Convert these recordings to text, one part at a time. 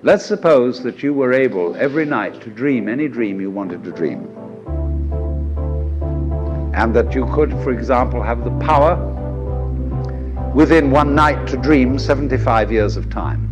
Let's suppose that you were able every night to dream any dream you wanted to dream. And that you could, for example, have the power within one night to dream 75 years of time.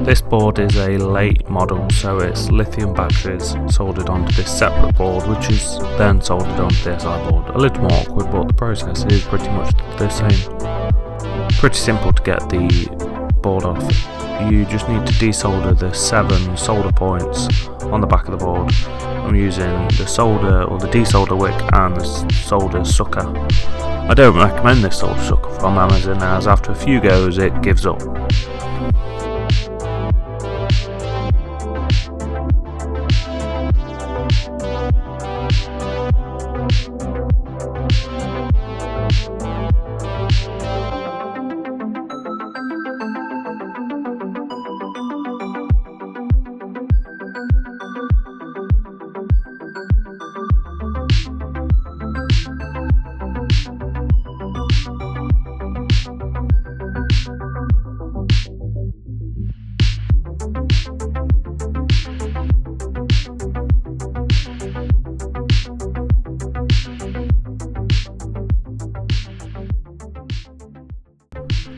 This board is a late model, so it's lithium batteries soldered onto this separate board, which is then soldered onto the SI board. A little more awkward, but the process is pretty much the same. Pretty simple to get the board off. You just need to desolder the 7 solder points on the back of the board. I'm using the solder or the desolder wick and the solder sucker. I don't recommend this solder sucker from Amazon, as after a few goes it gives up.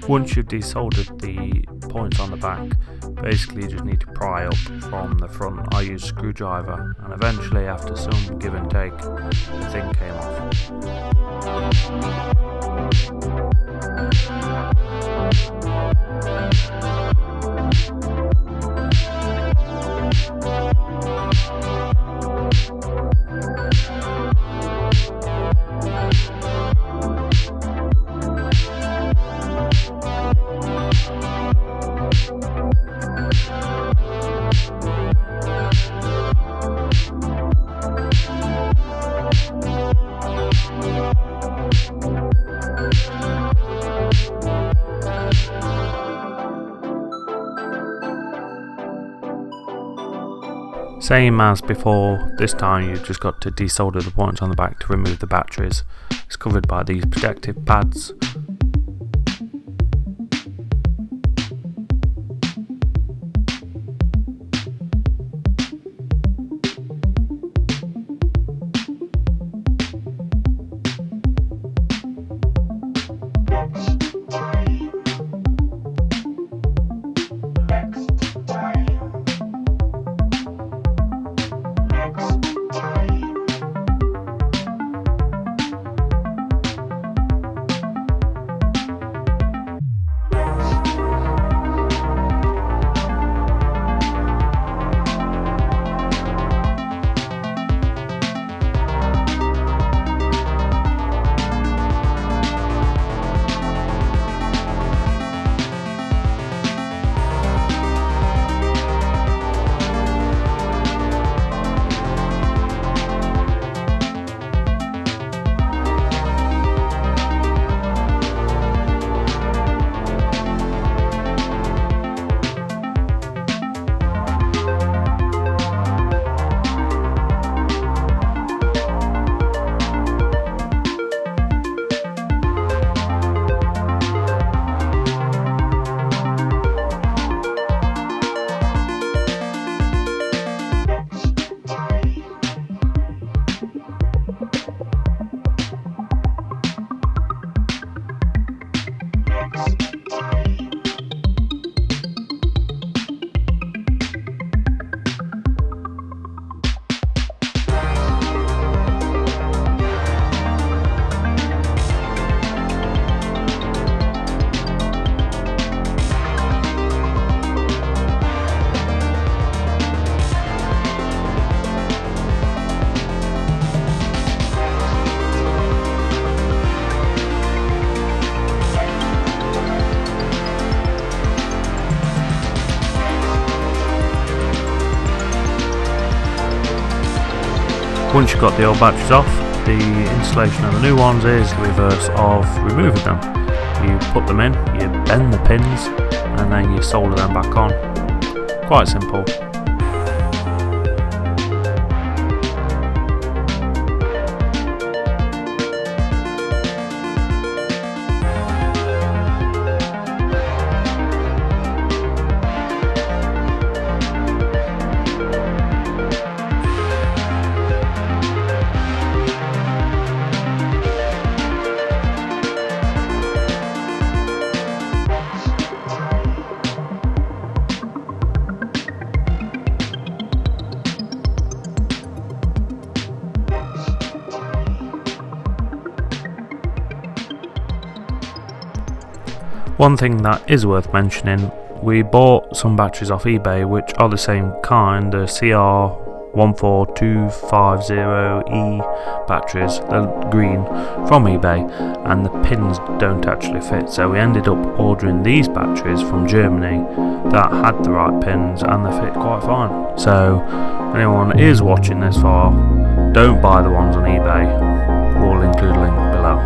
Once you've desoldered the points on the back, basically you just need to pry up from the front. I use a screwdriver, and eventually after some give and take, the thing came off. Same as before, this time you've just got to desolder the points on the back to remove the batteries. It's covered by these protective pads. Once you've got the old batteries off, the installation of the new ones is the reverse of removing them. You put them in, you bend the pins, and then you solder them back on. Quite simple. One thing that is worth mentioning, we bought some batteries off eBay which are the same kind, the CR14250E batteries, they're green, from eBay, and the pins don't actually fit, so we ended up ordering these batteries from Germany that had the right pins and they fit quite fine. So anyone is watching this far, don't buy the ones on eBay, we'll include a link below.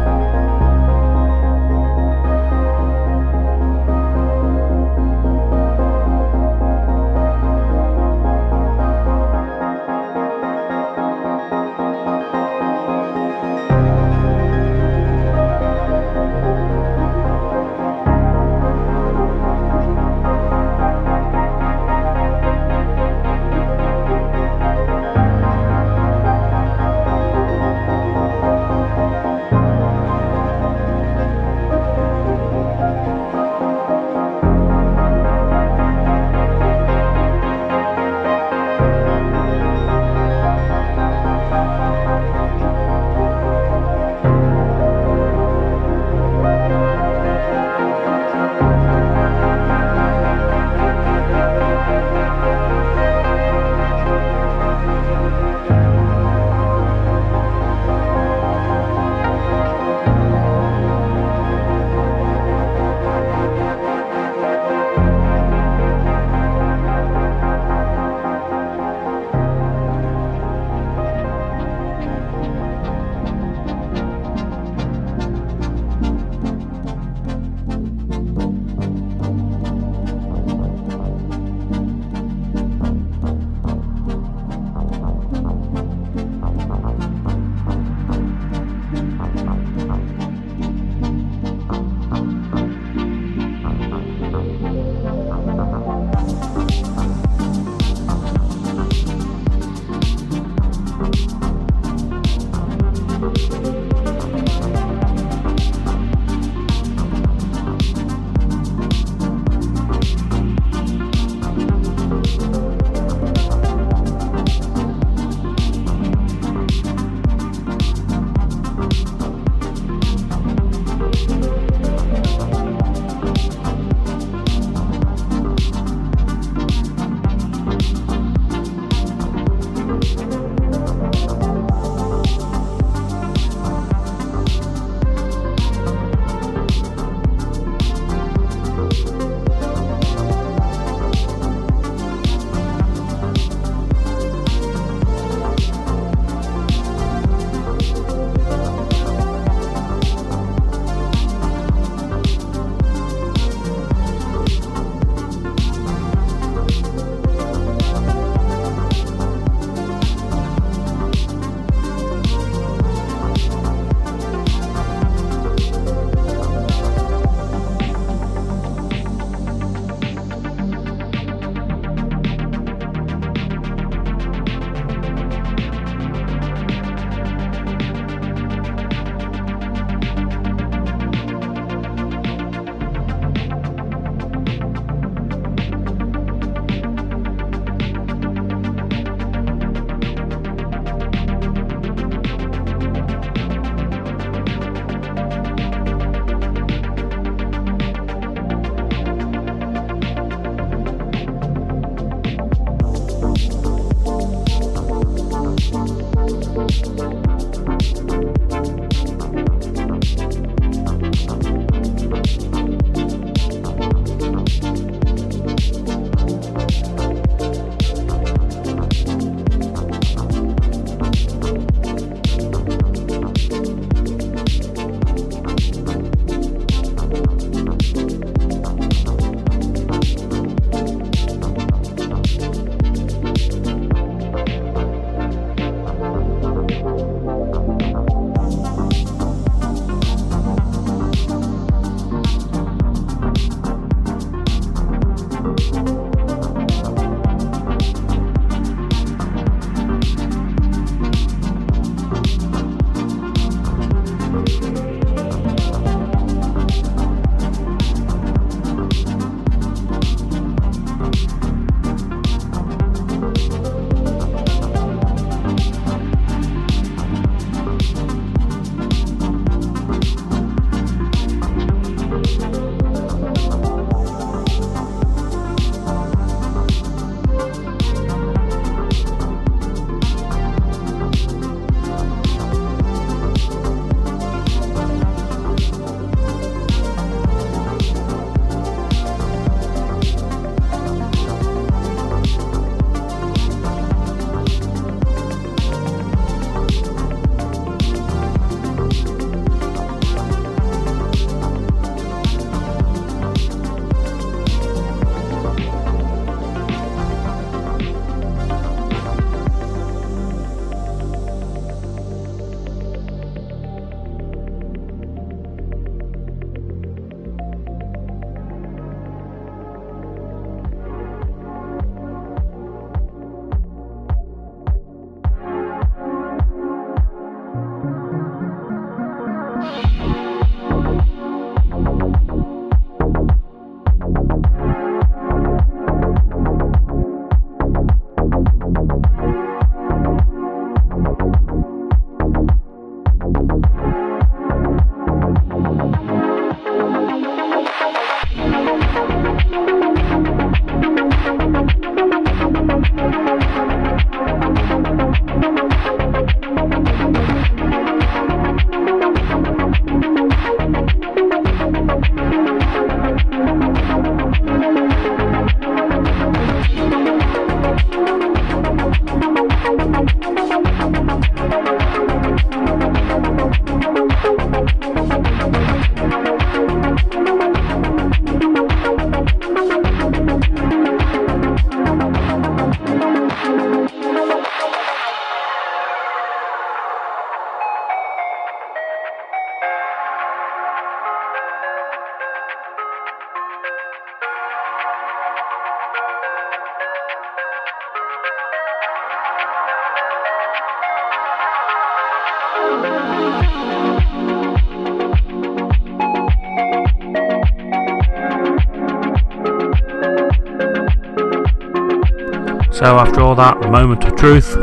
So after all that, the moment of truth.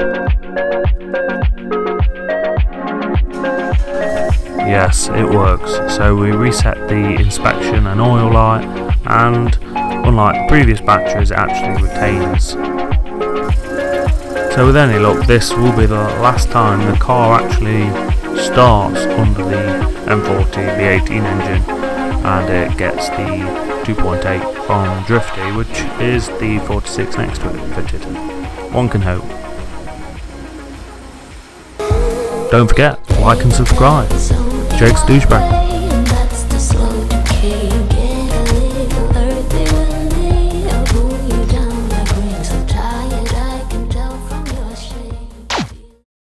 Yes, it works. So we reset the inspection and oil light, and unlike the previous batteries, it actually retains. So with any luck, this will be the last time the car actually starts under the M40 V18 engine, and it gets the 2.8 from Drifty, which is the 46 next to it fitted. One can hope. Don't forget, like and subscribe. Jake's Douchebag.